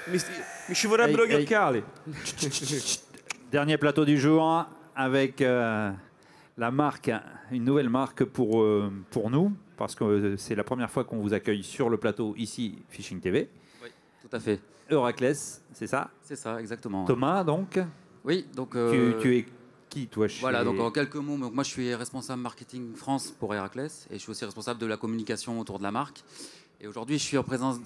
Mi ci vorrebbero gli occhiali. Dernier plateau du jour avec la marque, une nouvelle marque pour nous, parce que c'est la première fois qu'on vous accueille sur le plateau ici, Fishing TV. Oui, tout à fait. Euraclès, c'est ça? C'est ça, exactement. Thomas, donc? Oui, donc... Tu es qui, toi, chez... Voilà, donc en quelques mots, donc moi je suis responsable marketing France pour Héraclès et je suis aussi responsable de la communication autour de la marque. Et aujourd'hui, je suis en présence,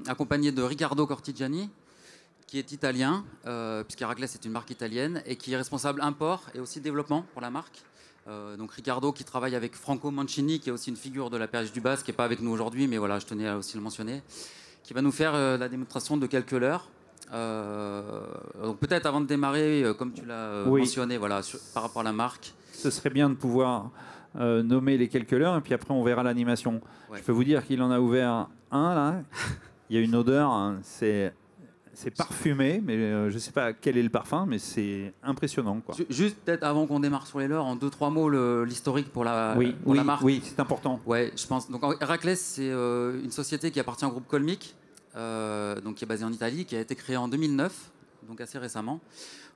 accompagné de Riccardo Cortigiani, qui est italien, puisqu'Héraclès est une marque italienne, et qui est responsable import et aussi développement pour la marque. Donc Riccardo qui travaille avec Franco Mancini, qui est aussi une figure de la perche du Basse, qui n'est pas avec nous aujourd'hui, mais voilà, je tenais à aussi le mentionner, qui va nous faire la démonstration de quelques leurres. Donc peut-être avant de démarrer, comme tu l'as mentionné, voilà, par rapport à la marque. Ce serait bien de pouvoir nommer les quelques leurres, et puis après on verra l'animation. Ouais. Je peux vous dire qu'il en a ouvert un, là. Il y a une odeur, hein, c'est parfumé, mais je ne sais pas quel est le parfum, mais c'est impressionnant, quoi. Juste peut-être avant qu'on démarre sur les leurres, en 2-3 mots, l'historique pour la marque. Oui, c'est important. Ouais, je pense. Donc Héraclès, c'est une société qui appartient au groupe Colmic, donc qui est basée en Italie, qui a été créée en 2009, donc assez récemment.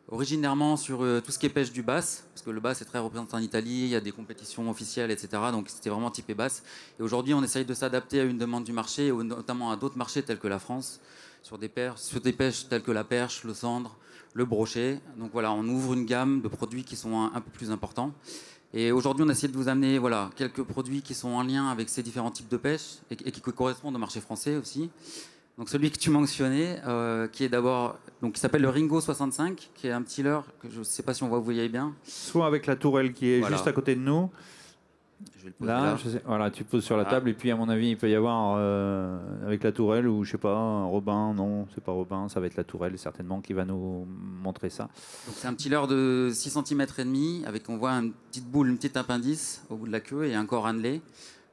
Originairement sur tout ce qui est pêche du basse, parce que le basse est très représenté en Italie, il y a des compétitions officielles, etc. Donc c'était vraiment typé basse. Et aujourd'hui, on essaye de s'adapter à une demande du marché, notamment à d'autres marchés tels que la France, sur des pêches telles que la perche, le cendre, le brochet. Donc voilà, on ouvre une gamme de produits qui sont un peu plus importants. Et aujourd'hui, on a essayé de vous amener quelques produits qui sont en lien avec ces différents types de pêche et qui correspondent au marché français aussi. Donc celui que tu mentionnais, qui est d'abord, donc qui s'appelle le Ringo 65, qui est un petit leurre que je ne sais pas si vous voyez bien. Soit avec la tourelle qui est juste à côté de nous. Je vais le poser là. Voilà, tu poses sur la table et puis à mon avis il peut y avoir avec la tourelle ou je sais pas, un Robin, non c'est pas Robin, ça va être la tourelle certainement qui va nous montrer ça. Donc c'est un petit leurre de 6 cm et demi avec on voit une petite boule, une petite appendice au bout de la queue et un corps annelé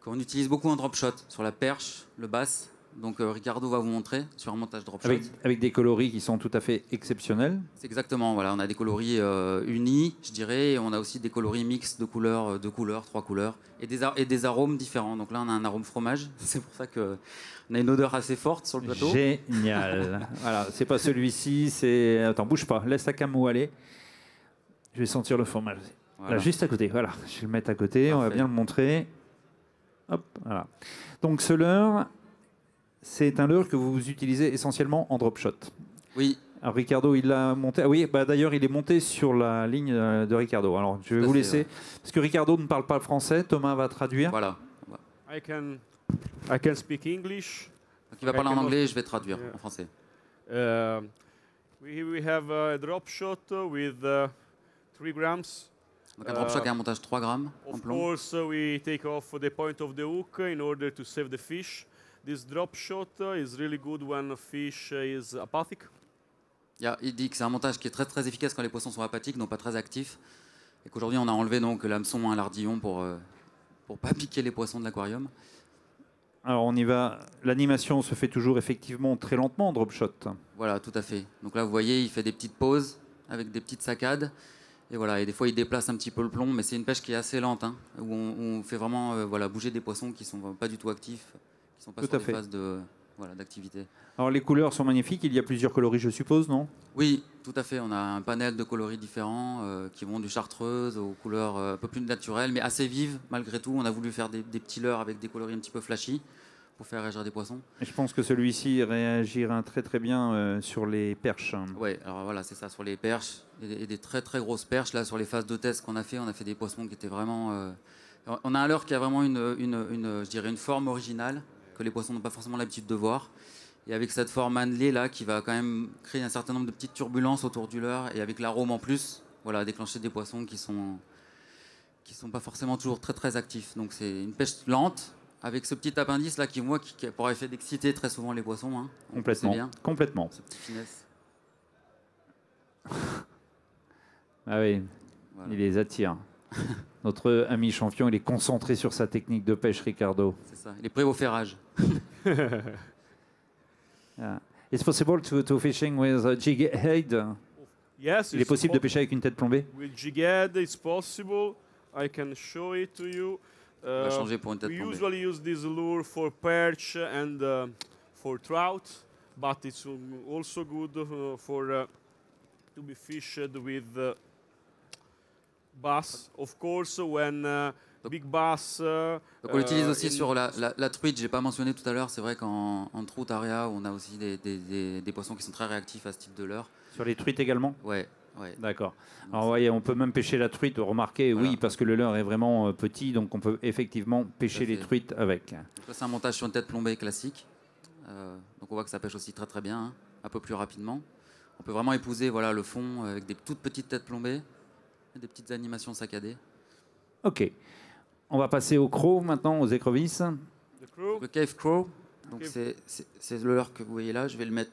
qu'on utilise beaucoup en drop shot sur la perche, le basse. Donc Riccardo va vous montrer sur un montage drop shot. Avec des coloris qui sont tout à fait exceptionnels. C'est exactement, voilà, on a des coloris unis, je dirais, et on a aussi des coloris mix de couleurs, 3 couleurs, et des arômes différents. Donc là, on a un arôme fromage, c'est pour ça qu'on a une odeur assez forte sur le plateau. Génial. Voilà, c'est pas celui-ci, c'est... Attends, bouge pas, laisse ta cam aller. Je vais sentir le fromage. Voilà. Là, juste à côté, voilà. Je vais le mettre à côté, parfait. On va bien le montrer. Hop, voilà. Donc ce leurre... C'est un leurre que vous utilisez essentiellement en drop shot. Oui. Alors Riccardo, il l'a monté. Ah oui, bah d'ailleurs, il est monté sur la ligne de Riccardo. Alors je vais vous laisser, parce que Riccardo ne parle pas le français. Thomas va traduire. Voilà. I can speak English. Donc il va parler en anglais, je vais traduire en français. We have a drop shot with 3 grams. Donc un drop shot est un montage 3 grammes en plomb. Of course, we take off the point of the hook in order to save the fish. This drop shot is really good when a fish is apathic. Il dit que c'est un montage qui est très très efficace quand les poissons sont apathiques, donc pas très actifs. Et qu'aujourd'hui on a enlevé donc l'hameçon à l'ardillon pour pas piquer les poissons de l'aquarium. Alors on y va. L'animation se fait toujours effectivement très lentement en drop shot. Voilà, tout à fait. Donc là vous voyez, il fait des petites pauses avec des petites saccades. Et voilà, et des fois il déplace un petit peu le plomb, mais c'est une pêche qui est assez lente, hein, où on fait vraiment bouger des poissons qui sont pas du tout actifs. Qui sont pas sur des phases d'activité. Alors les couleurs sont magnifiques, il y a plusieurs coloris je suppose, non? Oui, tout à fait, on a un panel de coloris différents qui vont du chartreuse aux couleurs un peu plus naturelles, mais assez vives malgré tout. On a voulu faire des petits leurres avec des coloris un petit peu flashy pour faire réagir des poissons. Et je pense que celui-ci réagira très très bien sur les perches. Oui, alors voilà, c'est ça, sur les perches, et des très très grosses perches. Là, sur les phases de test qu'on a fait, on a fait des poissons qui étaient vraiment... On a un leurre qui a vraiment je dirais une forme originale, que les poissons n'ont pas forcément l'habitude de voir. Et avec cette forme annelée là, qui va quand même créer un certain nombre de petites turbulences autour du leurre, et avec l'arôme en plus, voilà, déclencher des poissons qui sont pas forcément toujours très très actifs. Donc c'est une pêche lente, avec ce petit appendice là qui a pour effet d'exciter très souvent les poissons. Hein. Complètement. Bien. Complètement. Cette petite finesse. Ah oui, voilà. Il les attire. Notre ami champion, il est concentré sur sa technique de pêche, Riccardo. C'est ça, il est prêt au ferrage. It's possible to fishing with a jig head? Yes, il est possible de pêcher avec une tête plombée? With jig head, it's possible. I can show it to you. On va changer pour une tête we plombée. Usually use this lure for perch and for trout. but it's also good to be fished with bass. Of course, when big bass. Donc on l'utilise aussi sur la truite, j'ai pas mentionné tout à l'heure, c'est vrai qu'en trout area, on a aussi des poissons qui sont très réactifs à ce type de leurre. Sur les truites également? Ouais. Ouais. D'accord. Alors, voyez, on peut même pêcher la truite, remarquez, voilà. Oui, parce que le leurre est vraiment petit, donc on peut effectivement pêcher les truites avec. Donc là, c'est un montage sur une tête plombée classique. Donc on voit que ça pêche aussi très très bien, hein, un peu plus rapidement. On peut vraiment épouser voilà, le fond avec des toutes petites têtes plombées, des petites animations saccadées. Ok. On va passer au croc maintenant, aux écrevisses. Le cave crow, c'est le leurre que vous voyez là, je vais le mettre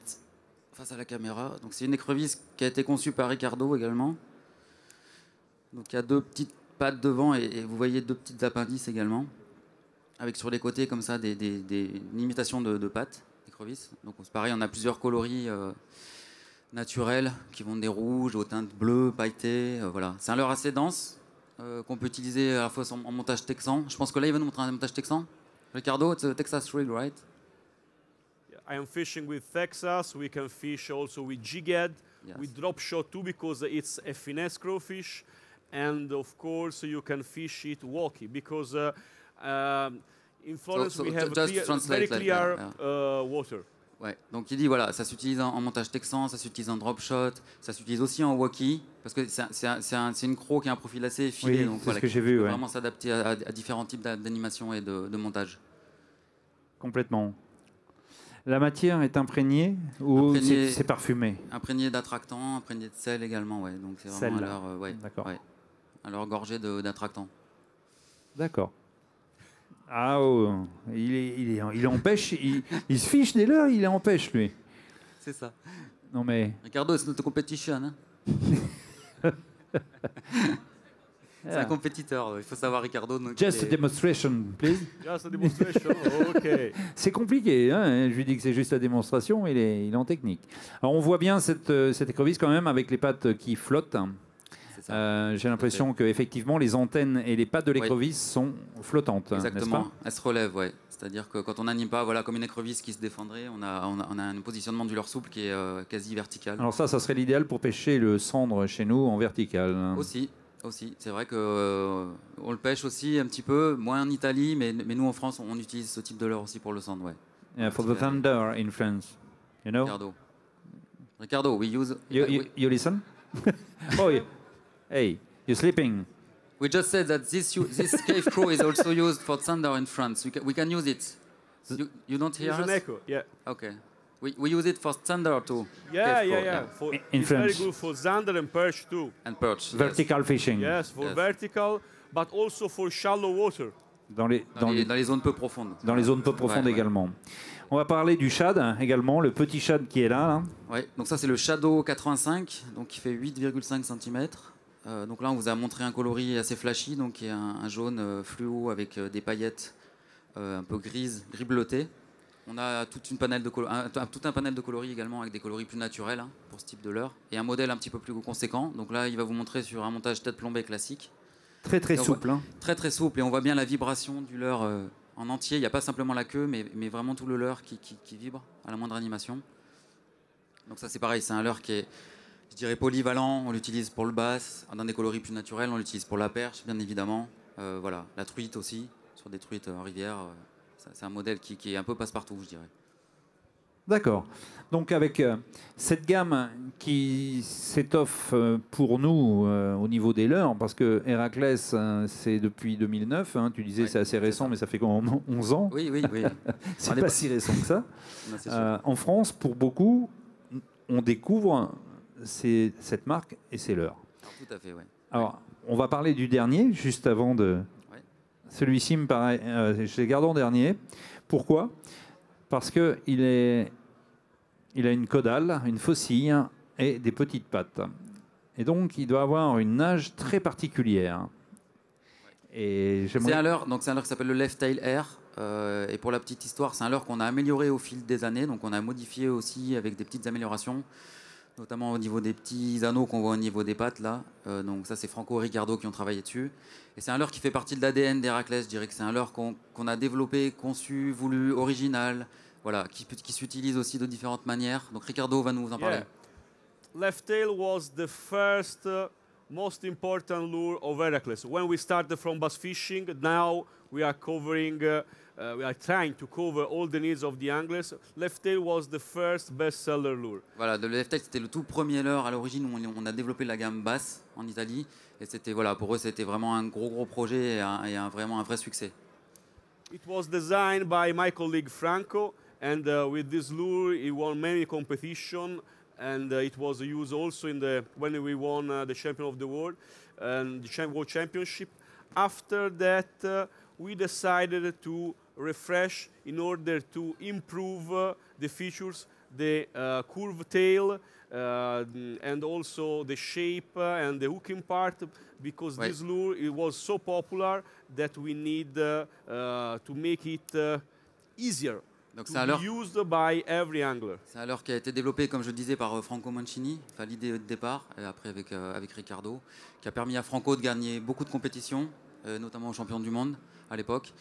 face à la caméra. Donc c'est une écrevisse qui a été conçue par Ricardo également. Donc il y a deux petites pattes devant et vous voyez deux petites appendices également, avec sur les côtés comme ça une imitation de pattes d'écrevisse. Donc c'est pareil, on a plusieurs coloris naturels qui vont des rouges aux teintes bleues, pailletées. Voilà. C'est un leurre assez dense qu'on peut utiliser à la fois en montage texan. Je pense que là il va nous montrer un montage texan. Ricardo, it's a Texas rig, right? I am fishing with Texas. We can fish also with jig-head, yes. With drop shot too, because it's a finesse crawfish, and of course you can fish it walkie because in Florence we have very clear water. Ouais. Donc il dit voilà, ça s'utilise en montage texan, ça s'utilise en drop shot, ça s'utilise aussi en walkie parce que c'est une croc qui a un profil assez effilé, oui, donc c'est voilà, ce que j'ai vu, peut ouais. Vraiment s'adapter à différents types d'animation et de montage. Complètement. La matière est imprégnée ou c'est parfumé? Imprégnée d'attractants, imprégnée de sel également, ouais. Donc c'est vraiment un leurre gorgé d'attractants. D'accord. Ah, oh, il empêche, il se fiche des leurres, il empêche lui. C'est ça. Non mais. Ricardo, c'est notre competition. Hein. C'est un compétiteur, il faut savoir Ricardo. Donc Just a demonstration, please. Just a demonstration, ok. C'est compliqué, hein, je lui dis que c'est juste la démonstration, il est en technique. Alors on voit bien cette écrevisse quand même avec les pattes qui flottent. J'ai l'impression qu'effectivement les antennes et les pattes de l'écrevisse sont flottantes. Exactement, elles se relèvent, ouais. C'est-à-dire que quand on n'anime pas voilà, comme une écrevisse qui se défendrait, on a un positionnement du leurre souple qui est quasi vertical. Alors ça serait l'idéal pour pêcher le cendre chez nous en vertical. Aussi, c'est vrai que on le pêche aussi un petit peu, moins en Italie, mais nous en France, on utilise ce type de leurre aussi pour le cendre, ouais. Yeah, for the thunder in France, you know. Ricardo, we use. You listen? Oh, yeah. Hey, you're sleeping. We just said that this cave crow is also used for thunder in France. We can use it. You don't hear us? It's an echo, yeah. Okay. We use it for thunder too. Yeah. In it's France. very good for zander and perch too. And perch. Vertical fishing. Yes, for vertical, but also for shallow water. Dans les zones peu profondes. Dans les zones peu profondes également. On va parler du shad également, le petit shad qui est là. Oui, donc ça c'est le Shadow 85, donc qui fait 8,5 cm. Donc là on vous a montré un coloris assez flashy, donc qui est un jaune fluo avec des paillettes un peu grises, gris bleuté. On a tout un panel de coloris également avec des coloris plus naturels pour ce type de leurre et un modèle un petit peu plus conséquent. Donc là il va vous montrer sur un montage tête plombée classique. Très souple. Très souple et on voit bien la vibration du leurre en entier. Il n'y a pas simplement la queue mais vraiment tout le leurre qui vibre à la moindre animation. Donc ça c'est pareil, c'est un leurre qui est, je dirais, polyvalent. On l'utilise pour le bass, dans des coloris plus naturels. On l'utilise pour la perche bien évidemment. Voilà, la truite aussi, sur des truites en rivière. C'est un modèle qui est un peu passe-partout, je dirais. D'accord. Donc avec cette gamme qui s'étoffe pour nous au niveau des leurres, parce que Héraclès, c'est depuis 2009, tu disais c'est assez récent, mais ça fait quand même 11 ans. Oui. C'est pas si récent que ça. En France, pour beaucoup, on découvre cette marque et ses leurres. Tout à fait, oui. Alors, on va parler du dernier, juste avant de... Celui-ci, me paraît, je le garde en dernier. Pourquoi? Parce qu'il a une caudale, une faucille et des petites pattes. Et donc, il doit avoir une nage très particulière. Et c'est un leurre qui s'appelle le Left Tail Air. Et pour la petite histoire, c'est un leurre qu'on a amélioré au fil des années. Donc, on a modifié aussi avec des petites améliorations, notamment au niveau des petits anneaux qu'on voit au niveau des pattes là. Donc ça c'est Franco et Ricardo qui ont travaillé dessus. Et c'est un leurre qui fait partie de l'ADN d'Héraclès. Je dirais que c'est un leurre qu'on a développé, conçu, voulu, original, voilà, qui s'utilise aussi de différentes manières. Donc Ricardo va nous en parler. Left tail was the first most important lure of Heracles. When we started from bass fishing, now we are covering, we are trying to cover all the needs of the anglers. Left tail was the first best-seller lure. Voilà, le left tail c'était le tout premier leurre à l'origine où on a développé la gamme basse en Italie et c'était voilà, pour eux c'était vraiment un gros projet et vraiment un vrai succès. It was designed by my colleague Franco, and with this lure he won many competitions. And it was used also when we won the Champion of the World and the World Championship. After that, we decided to refresh in order to improve the features, the curved tail, and also the shape and the hooking part, because this lure it was so popular that we need to make it easier. Donc c'est un leurre qui a été développé, comme je disais, par Franco Mancini, enfin, l'idée de départ, et après avec Ricardo, qui a permis à Franco de gagner beaucoup de compétitions, notamment au champion du monde à l'époque,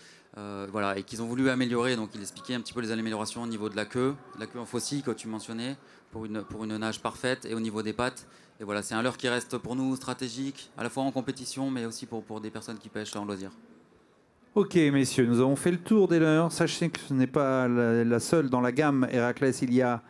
voilà, et qu'ils ont voulu améliorer. Donc il expliquait un petit peu les améliorations au niveau de la queue en faucille que tu mentionnais, pour une nage parfaite, et au niveau des pattes. Et voilà, c'est un leurre qui reste pour nous stratégique, à la fois en compétition, mais aussi pour des personnes qui pêchent en loisir. Ok, messieurs, nous avons fait le tour des leurres. Sachez que ce n'est pas la seule dans la gamme Heracles. Il y a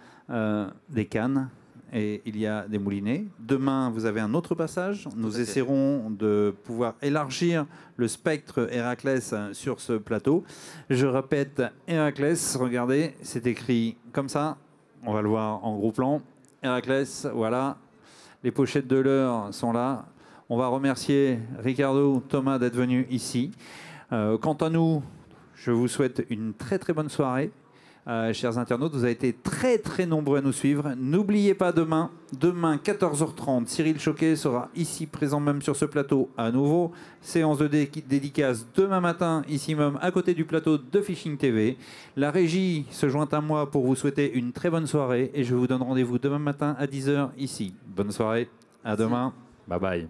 des cannes et il y a des moulinets. Demain, vous avez un autre passage. Nous essaierons de pouvoir élargir le spectre Heracles sur ce plateau. Je répète, Heracles, regardez, c'est écrit comme ça. On va le voir en gros plan. Heracles, voilà. Les pochettes de leurres sont là. On va remercier Ricardo, Thomas d'être venus ici. Quant à nous, je vous souhaite une très bonne soirée. Chers internautes, vous avez été très nombreux à nous suivre. N'oubliez pas demain 14h30, Cyril Choquet sera ici présent même sur ce plateau à nouveau. Séance de dédicace demain matin, ici même à côté du plateau de Fishing TV. La régie se joint à moi pour vous souhaiter une très bonne soirée et je vous donne rendez-vous demain matin à 10h ici. Bonne soirée, à demain, bye bye.